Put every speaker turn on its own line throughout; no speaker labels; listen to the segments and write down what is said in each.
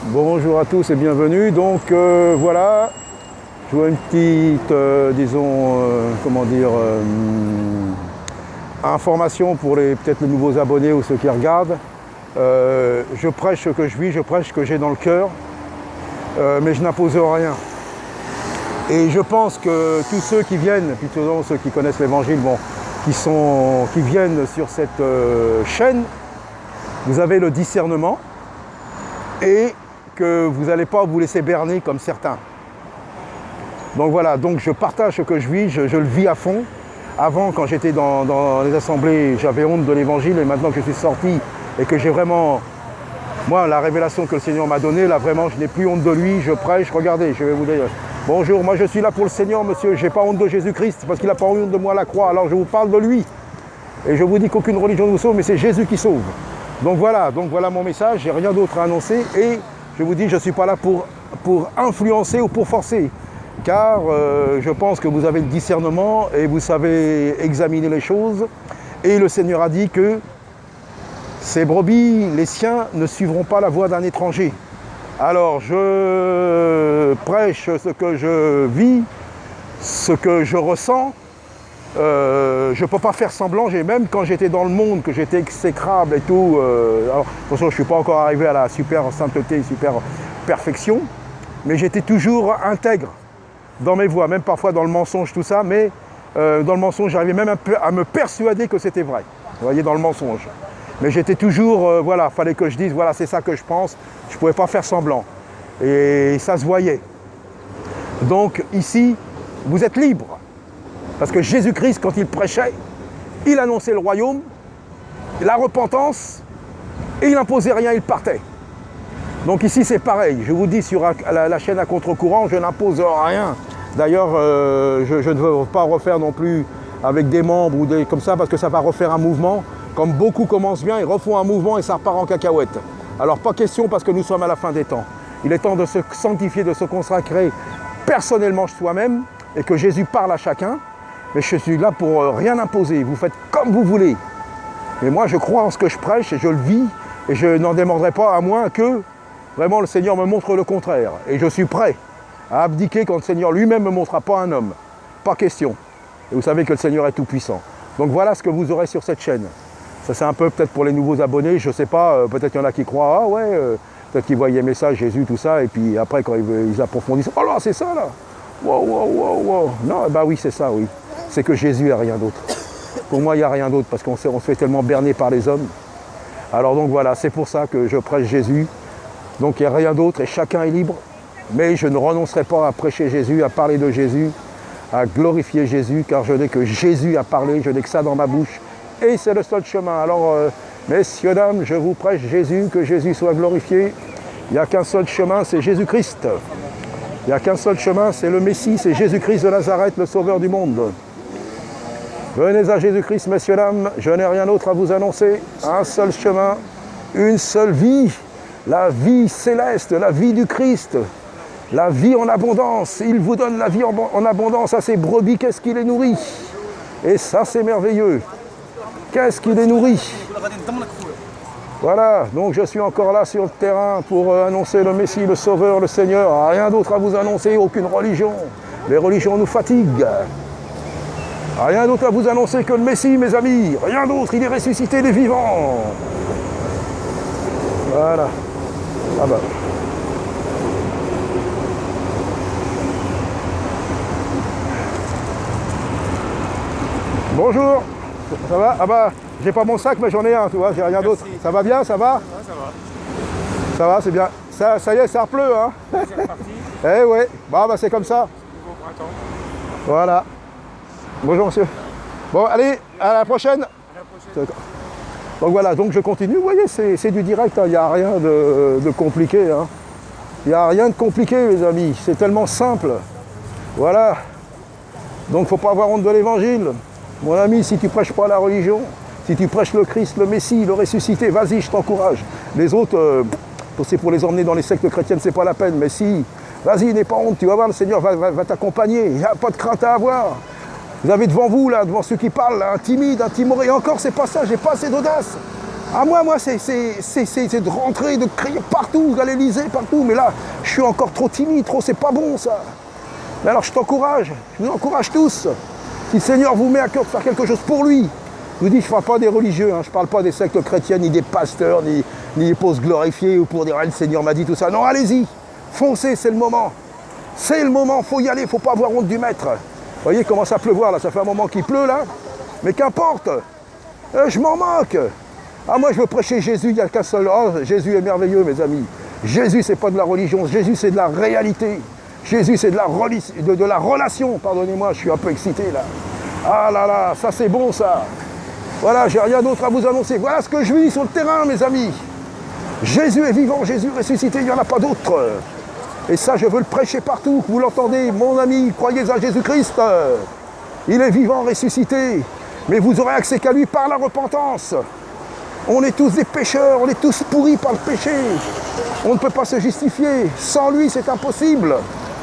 Bonjour à tous et bienvenue. Donc voilà, je vois une petite, information pour peut-être les nouveaux abonnés ou ceux qui regardent. Je prêche ce que je vis, je prêche ce que j'ai dans le cœur, mais je n'impose rien. Et je pense que tous ceux qui viennent, plutôt ceux qui connaissent l'évangile, qui viennent sur cette chaîne, vous avez le discernement et que vous n'allez pas vous laisser berner comme certains. Donc voilà, donc je partage ce que je vis, je le vis à fond. Avant, quand j'étais dans les assemblées, j'avais honte de l'évangile, et maintenant que je suis sorti et que j'ai vraiment, moi, la révélation que le Seigneur m'a donnée, là vraiment, je n'ai plus honte de lui, je prêche. Regardez, je vais vous dire, bonjour, moi je suis là pour le Seigneur, monsieur, je n'ai pas honte de Jésus-Christ, parce qu'il n'a pas honte de moi à la croix, alors je vous parle de lui. Et je vous dis qu'aucune religion ne vous sauve, mais c'est Jésus qui sauve. Donc voilà mon message, j'ai rien d'autre à annoncer, et je vous dis, je ne suis pas là pour influencer ou pour forcer, car je pense que vous avez le discernement et vous savez examiner les choses. Et le Seigneur a dit que ces brebis, les siens, ne suivront pas la voie d'un étranger. Alors je prêche ce que je vis, ce que je ressens. Je ne peux pas faire semblant, même quand j'étais dans le monde, que j'étais exécrable et tout, alors attention, je ne suis pas encore arrivé à la super sainteté, super perfection, mais j'étais toujours intègre dans mes voies, même parfois dans le mensonge, tout ça, mais dans le mensonge, j'arrivais même à me persuader que c'était vrai, vous voyez, dans le mensonge. Mais j'étais toujours, voilà, il fallait que je dise, voilà, c'est ça que je pense, je ne pouvais pas faire semblant, et ça se voyait. Donc ici, vous êtes libre. Parce que Jésus-Christ, quand il prêchait, il annonçait le royaume, la repentance, et il n'imposait rien, il partait. Donc ici c'est pareil, je vous dis sur la chaîne à contre-courant, je n'impose rien. D'ailleurs, je ne veux pas refaire non plus avec des membres ou comme ça, parce que ça va refaire un mouvement. Comme beaucoup commencent bien, ils refont un mouvement et ça repart en cacahuète. Alors pas question, parce que nous sommes à la fin des temps. Il est temps de se sanctifier, de se consacrer personnellement soi-même, et que Jésus parle à chacun. Mais je suis là pour rien imposer, vous faites comme vous voulez. Mais moi je crois en ce que je prêche et je le vis, et je n'en demanderai pas, à moins que vraiment le Seigneur me montre le contraire. Et je suis prêt à abdiquer quand le Seigneur lui-même me montrera, pas un homme. Pas question. Et vous savez que le Seigneur est tout puissant. Donc voilà ce que vous aurez sur cette chaîne. Ça c'est un peu peut-être pour les nouveaux abonnés, je ne sais pas, peut-être qu'il y en a qui croient, ah ouais, peut-être qu'ils voient les messages, Jésus, tout ça, et puis après quand ils approfondissent, oh là c'est ça là, wow. Non, bah oui c'est ça, oui. C'est que Jésus et rien d'autre. Pour moi, il n'y a rien d'autre, parce qu'on se fait tellement berner par les hommes. Alors donc voilà, c'est pour ça que je prêche Jésus. Donc il n'y a rien d'autre, et chacun est libre. Mais je ne renoncerai pas à prêcher Jésus, à parler de Jésus, à glorifier Jésus, car je n'ai que Jésus à parler, je n'ai que ça dans ma bouche. Et c'est le seul chemin. Alors, messieurs, dames, je vous prêche Jésus, que Jésus soit glorifié. Il n'y a qu'un seul chemin, c'est Jésus-Christ. Il n'y a qu'un seul chemin, c'est le Messie, c'est Jésus-Christ de Nazareth, le Sauveur du monde. Venez à Jésus-Christ, messieurs, dames, je n'ai rien d'autre à vous annoncer. Un seul chemin, une seule vie, la vie céleste, la vie du Christ, la vie en abondance. Il vous donne la vie en abondance à ses brebis, qu'est-ce qu'il les nourrit? Et ça, c'est merveilleux. Qu'est-ce qu'il les nourrit? Voilà, donc je suis encore là sur le terrain pour annoncer le Messie, le Sauveur, le Seigneur. Rien d'autre à vous annoncer, aucune religion. Les religions nous fatiguent. Rien d'autre à vous annoncer que le Messie, mes amis. Rien d'autre, il est ressuscité des vivants. Voilà. Ah bah. Bonjour. Ça va? Ah bah, j'ai pas mon sac, mais j'en ai un, tu vois, j'ai rien d'autre. Ça va bien, ça va?
Ouais, ça va.
Ça va, c'est bien. Ça y est, ça repleut, hein?
C'est reparti.
Eh ouais, bah c'est comme ça.
Nouveau printemps.
Voilà. Bonjour monsieur. Bon, allez, à la prochaine.
À la prochaine.
Donc voilà, donc je continue. Vous voyez, c'est du direct, il n'y a rien de compliqué. Il n'y a rien de compliqué, mes amis. C'est tellement simple. Voilà. Donc il ne faut pas avoir honte de l'évangile. Mon ami, si tu ne prêches pas la religion, si tu prêches le Christ, le Messie, le ressuscité, vas-y, je t'encourage. Les autres, c'est pour les emmener dans les sectes chrétiennes, c'est pas la peine. Mais si, vas-y, n'aie pas honte, tu vas voir, le Seigneur va t'accompagner. Il n'y a pas de crainte à avoir. Vous avez devant vous, là, devant ceux qui parlent, là, un timide, un timoré. Et encore, c'est pas ça, j'ai pas assez d'audace. Ah moi c'est de rentrer, de crier partout, à l'Élysée, partout. Mais là, je suis encore trop timide, c'est pas bon ça. Mais alors je t'encourage, je vous encourage tous. Si le Seigneur vous met à cœur de faire quelque chose pour lui, je vous dis, je ne parle pas des religieux, je ne parle pas des sectes chrétiennes, ni des pasteurs, ni des pauses glorifiées, ou pour dire, ah, le Seigneur m'a dit tout ça. Non, allez-y, foncez, c'est le moment. C'est le moment, il faut y aller, il ne faut pas avoir honte du maître. Vous voyez, il commence à pleuvoir, là, ça fait un moment qu'il pleut, là. Mais qu'importe, je m'en moque. Ah, moi, je veux prêcher Jésus, il n'y a qu'un seul. Oh, Jésus est merveilleux, mes amis. Jésus, c'est pas de la religion, Jésus, c'est de la réalité. Jésus, c'est de la relation. Pardonnez-moi, je suis un peu excité, là. Ah là là, ça, c'est bon, ça. Voilà, j'ai rien d'autre à vous annoncer. Voilà ce que je vis sur le terrain, mes amis. Jésus est vivant, Jésus ressuscité, il n'y en a pas d'autre. Et ça, je veux le prêcher partout. Vous l'entendez, mon ami, croyez à Jésus-Christ. Il est vivant, ressuscité. Mais vous aurez accès qu'à lui par la repentance. On est tous des pécheurs, on est tous pourris par le péché. On ne peut pas se justifier. Sans lui, c'est impossible.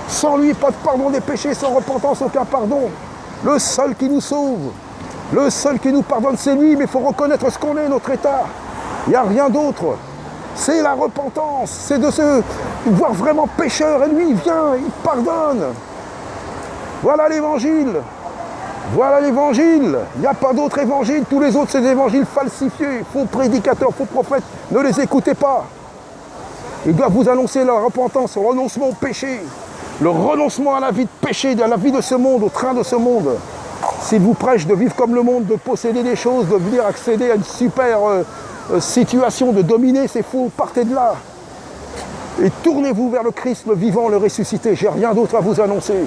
Sans lui, pas de pardon des péchés, sans repentance, aucun pardon. Le seul qui nous sauve, le seul qui nous pardonne, c'est lui, mais il faut reconnaître ce qu'on est, notre état. Il n'y a rien d'autre. C'est la repentance, c'est de se voir vraiment pécheur, et lui, il vient, il pardonne. Voilà l'évangile. Voilà l'évangile. Il n'y a pas d'autre évangile. Tous les autres, c'est des évangiles falsifiés. Faux prédicateurs, faux prophètes. Ne les écoutez pas. Ils doivent vous annoncer la repentance, le renoncement au péché. Le renoncement à la vie de péché, à la vie de ce monde, au train de ce monde. S'ils vous prêchent de vivre comme le monde, de posséder des choses, de venir accéder à une super situation, de dominer, c'est faux. Partez de là. Et tournez-vous vers le Christ, le vivant, le ressuscité. J'ai rien d'autre à vous annoncer.